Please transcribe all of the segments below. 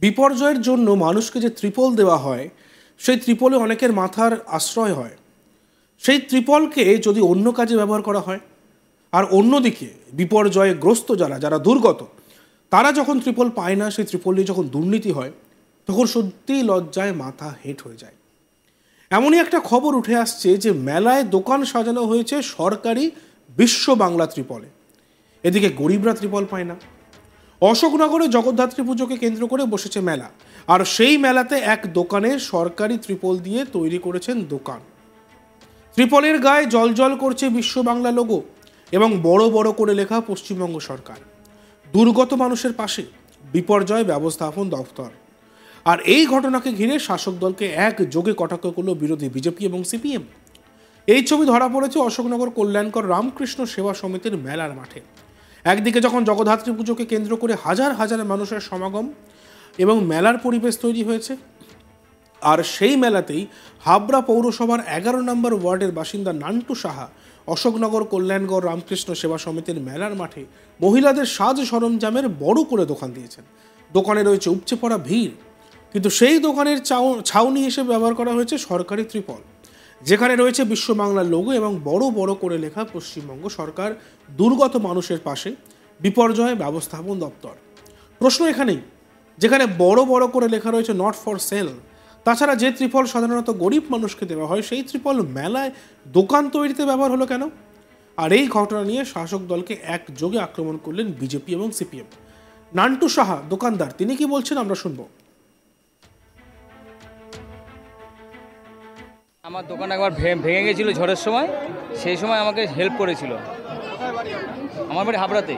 বিপর্যয়ের জন্য মানুষকে যে ত্রিপল দেওয়া হয়, সেই ত্রিপলে অনেকের মাথার আশ্রয় হয়। সেই ত্রিপলকে যদি অন্য কাজে ব্যবহার করা হয়, আর অন্যদিকে বিপর্যয়গ্রস্ত যারা দুর্গত, তারা যখন ত্রিপল পায় না, সেই ত্রিপল নিয়ে যখন দুর্নীতি হয়, তখন সত্যিই লজ্জায় মাথা হেঁট হয়ে যায়। এমনই একটা খবর উঠে আসছে যে মেলায় দোকান সাজানো হয়েছে সরকারি বিশ্ব বাংলা ত্রিপলে। এদিকে গরিবরা ত্রিপল পায় না। অশোকনগরে জগদ্ধাত্রী পুজোকে কেন্দ্র করে বসেছে মেলা, আর সেই মেলাতে এক দোকানে সরকারি ত্রিপল দিয়ে তৈরি করেছেন দোকান। ত্রিপলের গায়ে জল করছে বিশ্ব বাংলা লোগো এবং বড় বড় করে লেখা পশ্চিমবঙ্গ সরকার, দুর্গত মানুষের পাশে, বিপর্যয় ব্যবস্থাপন দপ্তর। আর এই ঘটনাকে ঘিরে শাসক দলকে একযোগে কটাক্ষ করল বিরোধী বিজেপি এবং সিপিএম। এই ছবি ধরা পড়েছে অশোকনগর কল্যাণকর রামকৃষ্ণ সেবা সমিতির মেলার মাঠে। একদিকে যখন জগদ্ধাত্রী পুজোকে কেন্দ্র করে হাজার হাজার মানুষের সমাগম এবং মেলার পরিবেশ তৈরি হয়েছে, আর সেই মেলাতেই হাবড়া পৌরসভার 11 নম্বর ওয়ার্ডের বাসিন্দা নান্টু সাহা অশোকনগর কল্যাণগড় রামকৃষ্ণ সেবা সমিতির মেলার মাঠে মহিলাদের সাজ সরঞ্জামের বড় করে দোকান দিয়েছেন। দোকানে রয়েছে উপচে পড়া ভিড়, কিন্তু সেই দোকানের ছাউনি হিসেবে ব্যবহার করা হয়েছে সরকারি ত্রিপল, যেখানে রয়েছে বিশ্ব বাংলার লোগো এবং বড় বড় করে লেখা পশ্চিমবঙ্গ সরকার, দুর্গত মানুষের পাশে, বিপর্যয় ব্যবস্থাপন দপ্তর। প্রশ্ন এখানেই, যেখানে বড় বড় করে লেখা রয়েছে নট ফর সেল, তাছাড়া যে ত্রিপল সাধারণত গরিব মানুষকে দেওয়া হয়, সেই ত্রিপল মেলায় দোকান তৈরিতে ব্যবহার হলো কেন? আর এই ঘটনা নিয়ে শাসক দলকে একযোগে আক্রমণ করলেন বিজেপি এবং সিপিএম। নান্টু সাহা দোকানদার, তিনি কি বলছেন আমরা শুনবো। আমার দোকান একবার ভেঙে গেছিলো ঝড়ের সময়, সেই সময় আমাকে হেল্প করেছিল। আমার বাড়ি হাবড়াতে,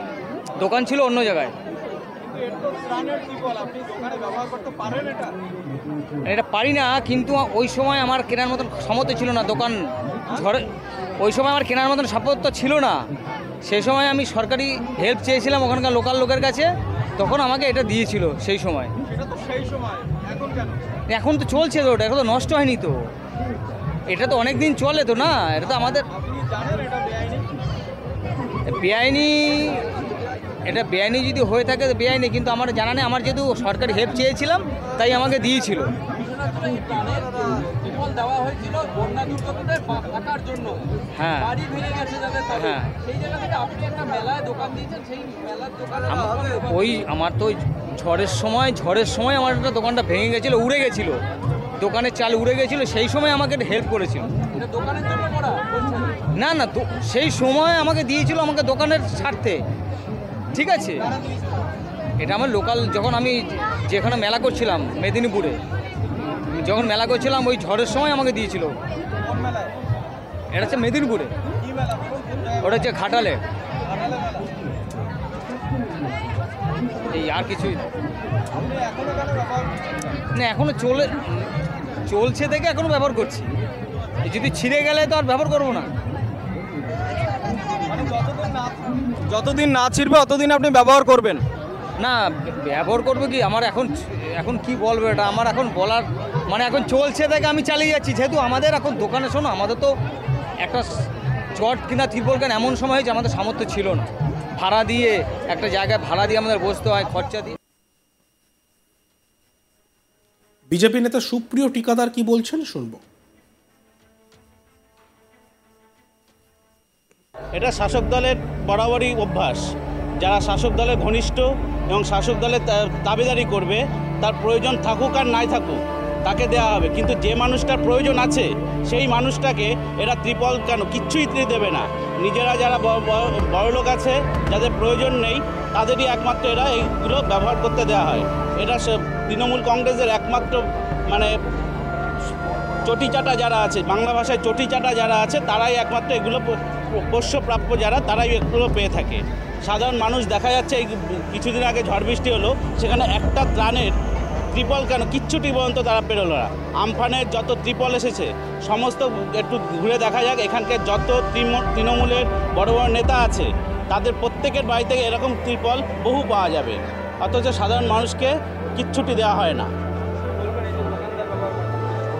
দোকান ছিল অন্য জায়গায়। এটা পারি না, কিন্তু ওই সময় আমার কেনার মতন সামর্থ্য ছিল না। দোকান ঝড়ে ওই সময় আমার কেনার মতন সামর্থ্য ছিল না। সেই সময় আমি সরকারি হেল্প চেয়েছিলাম ওখানকার লোকাল লোকের কাছে, তখন আমাকে এটা দিয়েছিল সেই সময়। এখন তো চলছে তো, এখন তো নষ্ট হয়নি তো, এটা তো অনেক দিন চলে তো না। এটা তো আমাদের বেআইনি, এটা বেআইনি যদি হয়ে থাকে তো বেআইনি, কিন্তু আমার জানা নেই। আমার যেহেতু সরকারি হেল্প চেয়েছিলাম তাই আমাকে দিয়েছিল। হ্যাঁ হ্যাঁ, ওই আমার তো ঝড়ের সময় আমার একটা দোকানটা ভেঙে গেছিলো, উড়ে গেছিলো, দোকানের চাল উড়ে গেছিলো, সেই সময় আমাকে হেল্প করেছিল। না না, সেই সময় আমাকে দিয়েছিল আমাকে দোকানের স্বার্থে, ঠিক আছে। এটা আমার লোকাল, যখন আমি যেখানে মেলা করছিলাম মেদিনীপুরে, যখন মেলা করছিলাম ওই ঝড়ের সময় আমাকে দিয়েছিল। এটা হচ্ছে মেদিনীপুরে, ওটা হচ্ছে ঘাটালে। এই আর কিছুই না, এখনো চলছে দেখে এখনো ব্যবহার করছি। যদি ছিঁড়ে গেলে তো আর ব্যবহার করবো না। যতদিন না ছিঁড়বে অতদিন আপনি ব্যবহার করবেন না? ব্যবহার করবো কি, আমার এখন কি বলবো, এটা আমার এখন বলার মানে, এখন চলছে দেখে আমি চালিয়ে যাচ্ছি। যেহেতু আমাদের এখন দোকানে, শোনো, আমাদের তো একটা চট কিনা ত্রিপল কেন এমন সময় হয়েছে আমাদের সামর্থ্য ছিল না। ভাড়া দিয়ে একটা জায়গায় ভাড়া দিয়ে আমাদের বসতে হয়, খরচা দিয়ে। বিজেপি নেতা সুপ্রিয় টিকাদার কি বলছেন শুনবো। এটা শাসক দলের বরাবরই অভ্যাস। যারা শাসক দলের ঘনিষ্ঠ এবং শাসক দলের দাবিদারি করবে, তার প্রয়োজন থাকুক আর নাই থাকুক, তাকে দেওয়া হবে। কিন্তু যে মানুষটার প্রয়োজন আছে সেই মানুষটাকে এরা ত্রিপল কেন কিচ্ছুই দেবে না। নিজেরা যারা বড়লোক আছে, যাদের প্রয়োজন নেই, তাদেরই একমাত্র এরা এইগুলো ব্যবহার করতে দেওয়া হয়। এটা তৃণমূল কংগ্রেসের একমাত্র মানে চটিচাটা যারা আছে, বাংলা ভাষায় চটিচাটা যারা আছে, তারাই একমাত্র এগুলো পোষ্যপ্রাপ্য, যারা তারাই এগুলো পেয়ে থাকে। সাধারণ মানুষ দেখা যাচ্ছে, এই কিছুদিন আগে ঝড় বৃষ্টি হলো, সেখানে একটা ত্রাণের ত্রিপল কেন কিচ্ছুটি পর্যন্ত তারা পেরোলো না। আমফানের যত ত্রিপল এসেছে সমস্ত একটু ঘুরে দেখা যাক, এখানকার যত তৃণমূলের বড় বড় নেতা আছে, তাদের প্রত্যেকের বাড়ি থেকে এরকম ত্রিপল বহু পাওয়া যাবে, অথচ সাধারণ মানুষকে কিচ্ছুটি দেওয়া হয় না।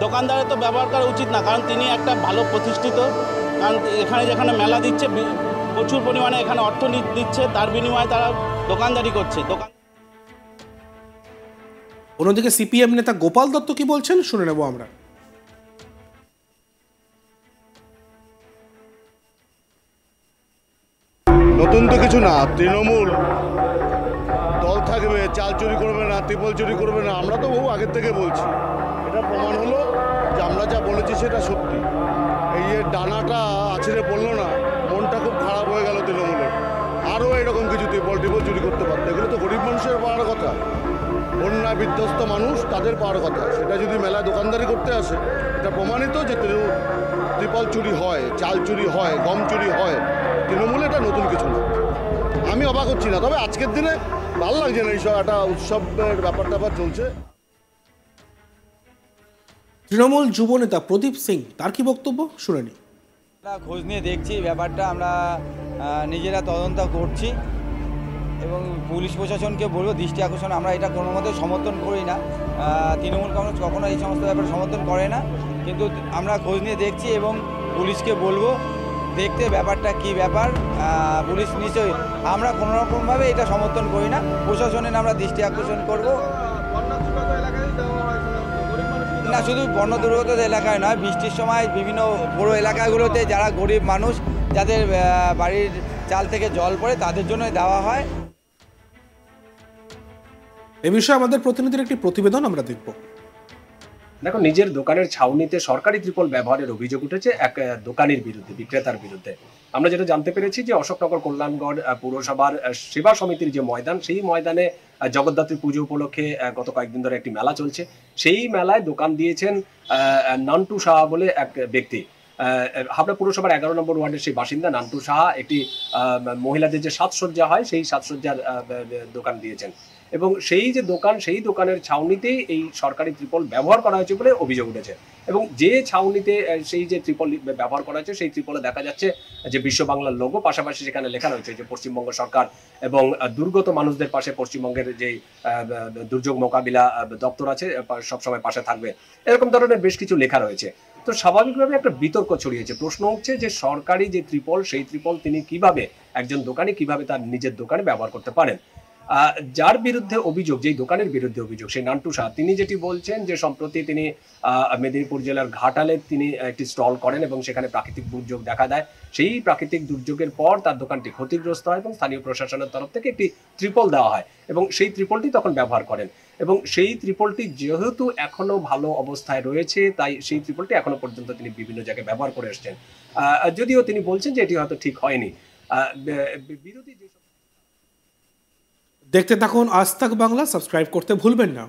দোকানদারের তো ব্যবহার করা উচিত না, কারণ তিনি একটা ভালো প্রতিষ্ঠিত, কারণ এখানে যেখানে মেলা দিচ্ছে প্রচুর পরিমাণে এখানে অর্থ দিচ্ছে, তার বিনিময়ে তারা দোকানদারি করছে। অন্যদিকে সিপিএম নেতা গোপাল দত্ত কি বলছেন শুনে নেব আমরা। নতুন তো কিছু না, তৃণমূল দল থাকবে, চাল চুরি করবে না, ত্রিপল চুরি করবে না, আমরা তো বহু আগের থেকে বলছি। এটা প্রমাণ হলো যে আমরা যা বলেছি সেটা সত্যি। এই যে ডানাটা আছড়ে পড়লো না, মনটা খুব খারাপ হয়ে গেল তৃণমূলের। আরও এরকম কিছু ত্রিপল চুরি করতে পারতো, এগুলো তো গরিব মানুষের পাওয়ার কথা, বন্যা বিধ্বস্ত মানুষ তাদের পাওয়ার কথা। সেটা যদি মেলায় দোকানদারি করতে আসে, এটা প্রমাণিত যে ত্রিপল চুরি হয়, চাল চুরি হয়, গম চুরি হয়। তৃণমূলে এটা নতুন কিছু না, আমি অবাক হচ্ছি না। তবে আজকের দিনে ভালো লাগছে না, এইসব একটা উৎসবের ব্যাপার চলছে। তৃণমূল যুব নেতা প্রদীপ সিং তার কি বক্তব্য শুনে নি। খোঁজ নিয়ে দেখছি ব্যাপারটা, আমরা নিজেরা তদন্ত করছি এবং পুলিশ প্রশাসনকে বলবো দৃষ্টি আকর্ষণ। আমরা এটা কোনো মতে সমর্থন করি না, তৃণমূল কংগ্রেস কখনো এই সমস্ত ব্যাপারে সমর্থন করে না, কিন্তু আমরা খোঁজ নিয়ে দেখছি এবং পুলিশকে বলবো দেখতে ব্যাপারটা কি ব্যাপার। পুলিশ নিশ্চয়ই, আমরা কোনো রকমভাবে এটা সমর্থন করি না, প্রশাসনের আমরা দৃষ্টি আকর্ষণ করব। না, শুধু বন্য দুর্গত এলাকায় নয়, বৃষ্টির সময় বিভিন্ন বড় এলাকাগুলোতে যারা গরিব মানুষ, যাদের বাড়ির চাল থেকে জল পড়ে, তাদের জন্য দেওয়া হয়। এ বিষয়ে আমাদের প্রতিনিধির একটি প্রতিবেদন আমরা দেখব। দেখো, নিজের দোকানের ছাউনিতে সরকারি ত্রিপল ব্যবহারের অভিযোগ উঠেছে এক দোকানের বিরুদ্ধে, বিক্রেতার বিরুদ্ধে। আমরা যেটা জানতে পেরেছি যে অশোকনগর কল্যাণগড় পুরসভার সেবা সমিতির যে ময়দান, সেই ময়দানে জগদ্ধাত্রী পুজো উপলক্ষে গত কয়েকদিন ধরে একটি মেলা চলছে। সেই মেলায় দোকান দিয়েছেন নান্টু সাহা বলে এক ব্যক্তি। হাবড়া পুরসভার 11 নম্বর ওয়ার্ডের সেই বাসিন্দা নান্টু সাহা একটি মহিলাদের যে সাজসজ্জা হয় সেই সাজসজ্জার দোকান দিয়েছেন এবং সেই যে দোকান, সেই দোকানের ছাউনিতেই এই সরকারি ত্রিপল ব্যবহার করা হয়েছে বলে অভিযোগ উঠেছে। এবং যে ছাউনিতে সেই যে ত্রিপল ব্যবহার করা হয়েছে, সেই ত্রিপলে দেখা যাচ্ছে যে বিশ্ব বাংলার লোগো, পাশাপাশি সেখানে লেখা রয়েছে যে পশ্চিমবঙ্গ সরকার এবং দুর্গত মানুষদের পাশে পশ্চিমবঙ্গের যে দুর্যোগ মোকাবিলা দপ্তর আছে সবসময় পাশে থাকবে, এরকম ধরনের বেশ কিছু লেখা রয়েছে। তো স্বাভাবিকভাবে একটা বিতর্ক ছড়িয়েছে। প্রশ্ন হচ্ছে যে সরকারি যে ত্রিপল, সেই ত্রিপল তিনি কিভাবে, একজন দোকানি কিভাবে তার নিজের দোকানে ব্যবহার করতে পারেন। যার বিরুদ্ধে অভিযোগ, যেই দোকানের বিরুদ্ধে অভিযোগ, সেই নান্টু শাহ, তিনি যেটি বলছেন যে সম্প্রতি তিনি মেদিনীপুর জেলার ঘাটালে তিনি একটি স্টল করেন এবং সেখানে প্রাকৃতিক দুর্যোগ দেখা দেয়। সেই প্রাকৃতিক দুর্যোগের পর তার দোকানটি ক্ষতিগ্রস্ত হয় এবং স্থানীয় প্রশাসনের তরফ থেকে একটি ত্রিপল দেওয়া হয় এবং সেই ত্রিপলটি তখন ব্যবহার করেন এবং সেই ত্রিপলটি যেহেতু এখনো ভালো অবস্থায় রয়েছে, তাই সেই ত্রিপলটি এখনো পর্যন্ত তিনি বিভিন্ন জায়গায় ব্যবহার করে এসছেন। যদিও তিনি বলছেন যে এটি হয়তো ঠিক হয়নি। বিরোধী দেখতে থাকুন আজ তাক বাংলা, সাবস্ক্রাইব করতে ভুলবেন না।